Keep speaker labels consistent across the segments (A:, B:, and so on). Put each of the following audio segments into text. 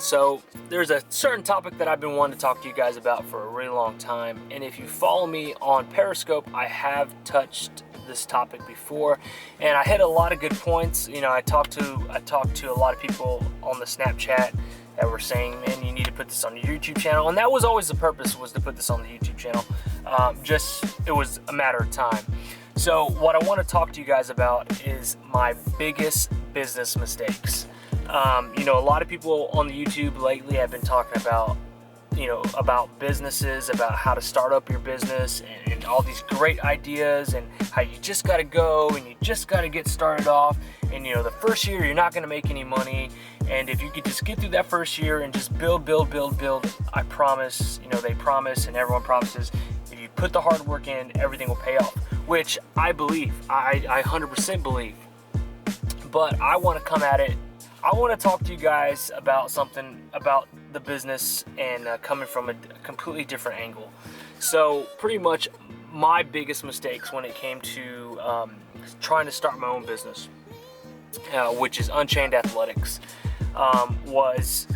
A: So there's a certain topic that I've been wanting to talk to you guys about for a really long time, and if you follow me on Periscope, I have touched this topic before, and I hit a lot of good points. You know, I talked to a lot of people on the Snapchat that were saying, man, you need to put this on your YouTube channel, and that was always the purpose, was to put this on the YouTube channel. It was a matter of time. So what I want to talk to you guys about is my biggest business mistakes. You know, a lot of people on the YouTube lately have been talking about, about businesses, about how to start up your business and all these great ideas and how you just got to go and you just got to get started off. And, the first year you're not going to make any money. And if you could just get through that first year and just build, I promise, they promise and everyone promises, if you put the hard work in, everything will pay off, which I believe, I 100% believe. But I want to come at it. I want to talk to you guys about something about the business and coming from a completely different angle. So pretty much my biggest mistakes when it came to trying to start my own business, which is Unchained Athletics, was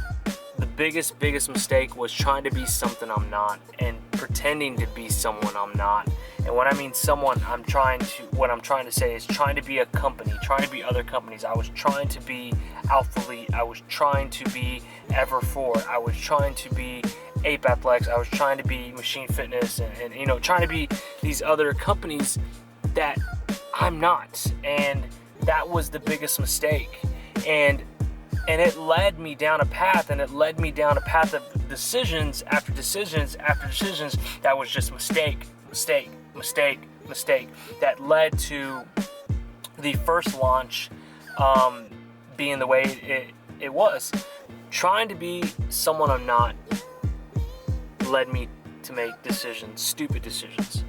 A: the biggest mistake was trying to be something I'm not and pretending to be someone I'm not. And when I mean someone, what I'm trying to say is trying to be a company, trying to be other companies. I was trying to be Alphalete. I was trying to be Ever4. I was trying to be Ape Athletics. I was trying to be Machine Fitness and trying to be these other companies that I'm not. And that was the biggest mistake. And it led me down a path, of decisions after decisions after decisions that was just mistake, that led to the first launch being the way it was. Trying to be someone I'm not led me to make decisions, stupid decisions.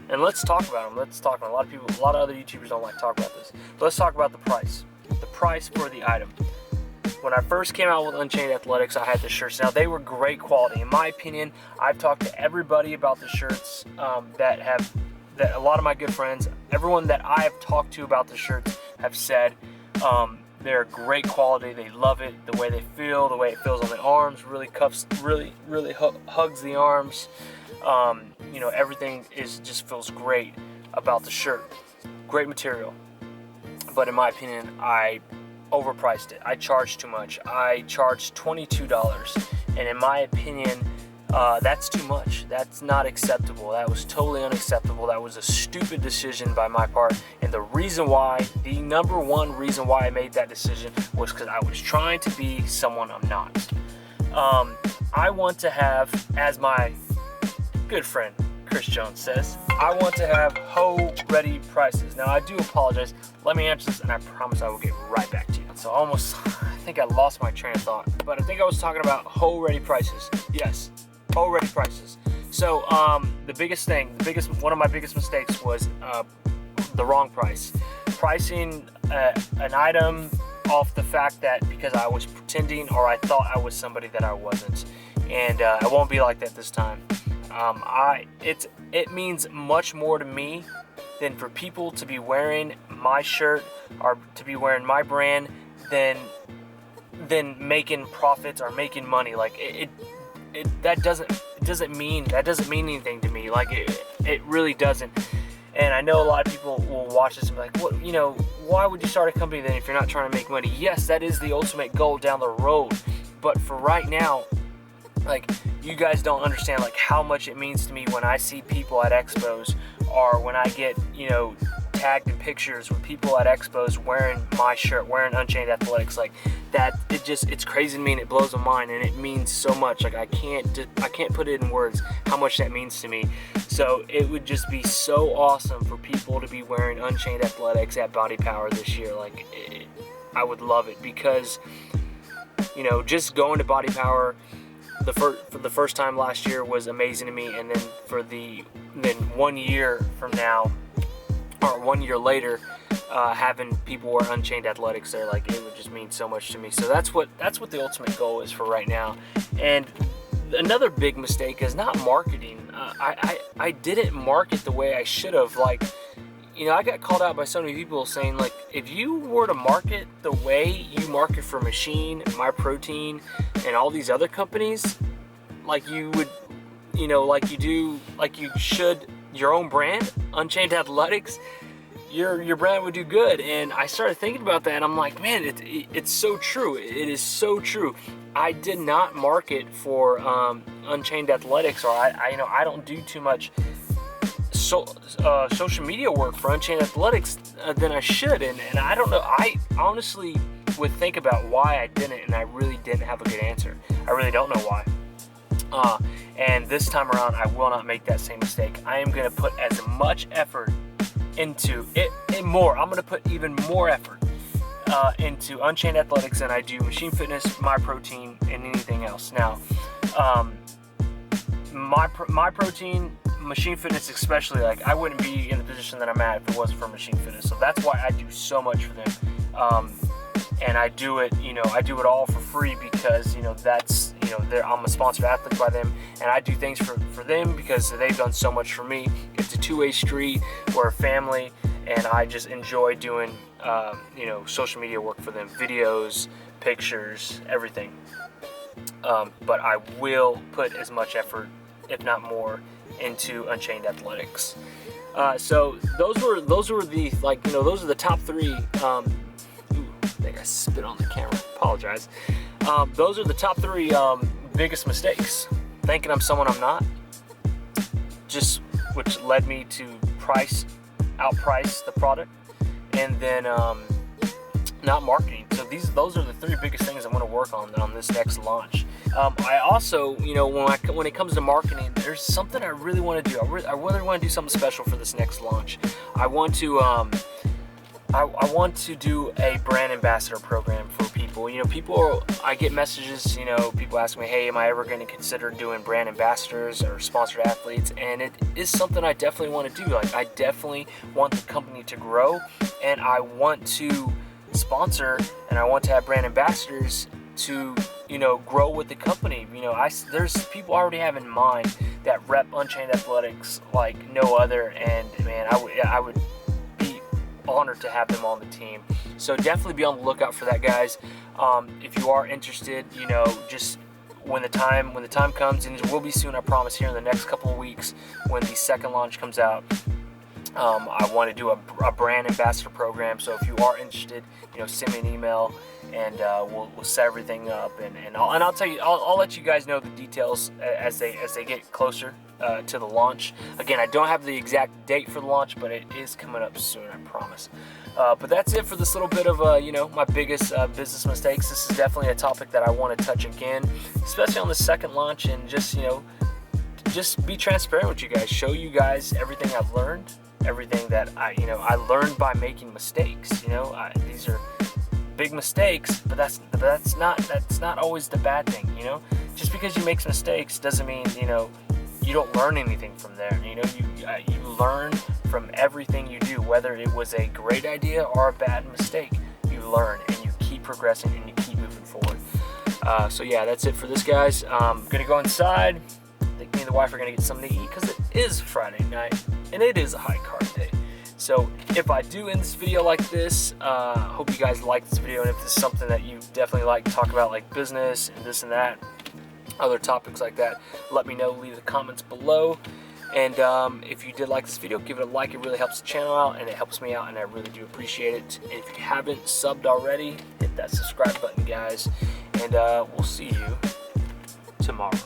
A: And let's talk about them. A lot of other YouTubers don't like to talk about this. But let's talk about the price. The price for the item. When I first came out with Unchained Athletics, I had the shirts. Now, they were great quality. In my opinion, I've talked to everybody about the shirts that a lot of my good friends, everyone that I have talked to about the shirts have said they're great quality. They love it, the way they feel, the way it feels on the arms, really hugs the arms. Everything just feels great about the shirt. Great material. But in my opinion, I overpriced it. I charged too much. I charged $22, and in my opinion, that's too much. That's not acceptable. That was totally unacceptable. That was a stupid decision by my part, and the number one reason why I made that decision was because I was trying to be someone I'm not. I want to have, as my good friend Chris Jones says, I want to have hoe-ready prices. Now, I do apologize. Let me answer this, and I promise I will get right back to you. So I think I lost my train of thought, but I think I was talking about hoe-ready prices. Yes, hoe-ready prices. So one of my biggest mistakes was the wrong price. Pricing an item off the fact that because I was pretending or I thought I was somebody that I wasn't. And I won't be like that this time. It means much more to me than for people to be wearing my shirt or to be wearing my brand than making profits or making money. Like that doesn't mean anything to me. Like it really doesn't. And I know a lot of people will watch this and be like, what, why would you start a company then if you're not trying to make money? Yes, that is the ultimate goal down the road. But for right now, like, you guys don't understand like how much it means to me when I see people at expos or when I get, tagged in pictures with people at expos wearing my shirt, wearing Unchained Athletics. Like that, it's crazy to me and it blows my mind and it means so much. Like I can't put it in words how much that means to me. So it would just be so awesome for people to be wearing Unchained Athletics at Body Power this year. Like I would love it because, just going to Body Power for the first time last year was amazing to me, and then 1 year from now, or 1 year later, having people wear Unchained Athletics there, like it would just mean so much to me. So that's what the ultimate goal is for right now. And another big mistake is not marketing. I didn't market the way I should have. Like, you know, I got called out by so many people saying, like, if you were to market the way you market for Machine, MyProtein, and all these other companies, like you would, you know, like you do, like you should your own brand, Unchained Athletics, your brand would do good. And I started thinking about that, and I'm like, man, it's so true. It is so true. I did not market for Unchained Athletics, or I you know, I don't do too much social media work for Unchained Athletics than I should, and I don't know. I honestly would think about why I didn't, and I really didn't have a good answer. I really don't know why. And this time around, I will not make that same mistake. I am going to put as much effort into it and more. I'm going to put even more effort into Unchained Athletics than I do Machine Fitness, MyProtein, and anything else. Now, MyProtein, Machine Fitness especially, like, I wouldn't be in the position that I'm at if it wasn't for Machine Fitness. So that's why I do so much for them. And I do it, you know, I do it all for free because, you know, that's, you know, I'm a sponsored athlete by them, and I do things for them because they've done so much for me. It's a two-way street. We're a family, and I just enjoy doing, you know, social media work for them, videos, pictures, everything. But I will put as much effort, if not more, into Unchained Athletics. So those were the, like, you know, those are the top three. I think I spit on the camera. Apologize. Those are the top three biggest mistakes. Thinking I'm someone I'm not, just which led me to outprice the product, and then not marketing. So those are the three biggest things I'm going to work on this next launch. I also, you know, when it comes to marketing, there's something I really want to do. I really want to do something special for this next launch. I want to I want to do a brand ambassador program for people. You know, I get messages, you know, people ask me, hey, am I ever going to consider doing brand ambassadors or sponsored athletes? And it is something I definitely want to do. Like, I definitely want the company to grow, and I want to sponsor, and I want to have brand ambassadors to, you know, grow with the company. You know, there's people I already have in mind that rep Unchained Athletics like no other, and man, I would be honored to have them on the team. So definitely be on the lookout for that, guys. If you are interested, you know, just when the time comes, and it will be soon, I promise, here in the next couple of weeks when the second launch comes out. I want to do a brand ambassador program. So if you are interested, you know, send me an email, and we'll set everything up, and I'll tell you, I'll let you guys know the details as they get closer to the launch. Again, I don't have the exact date for the launch, but it is coming up soon, I promise. But that's it for this little bit of you know, my biggest business mistakes. This is definitely a topic that I want to touch again, especially on the second launch, and just, you know, just be transparent with you guys, show you guys everything I've learned, everything that I learned by making mistakes. You know, these are big mistakes, but that's not always the bad thing. You know, just because you make mistakes doesn't mean, you know, you don't learn anything from there. You know, you learn from everything you do, whether it was a great idea or a bad mistake. You learn, and you keep progressing, and you keep moving forward. So yeah, that's it for this, guys. I'm gonna go inside. I think me and the wife are gonna get something to eat because it is Friday night and it is a high carb day. So if I do end this video like this, hope you guys like this video, and if this is something that you definitely like to talk about, like business and this and that, other topics like that, let me know. Leave the comments below. And if you did like this video, give it a like. It really helps the channel out, and it helps me out, and I really do appreciate it. And if you haven't subbed already, hit that subscribe button, guys, and we'll see you tomorrow.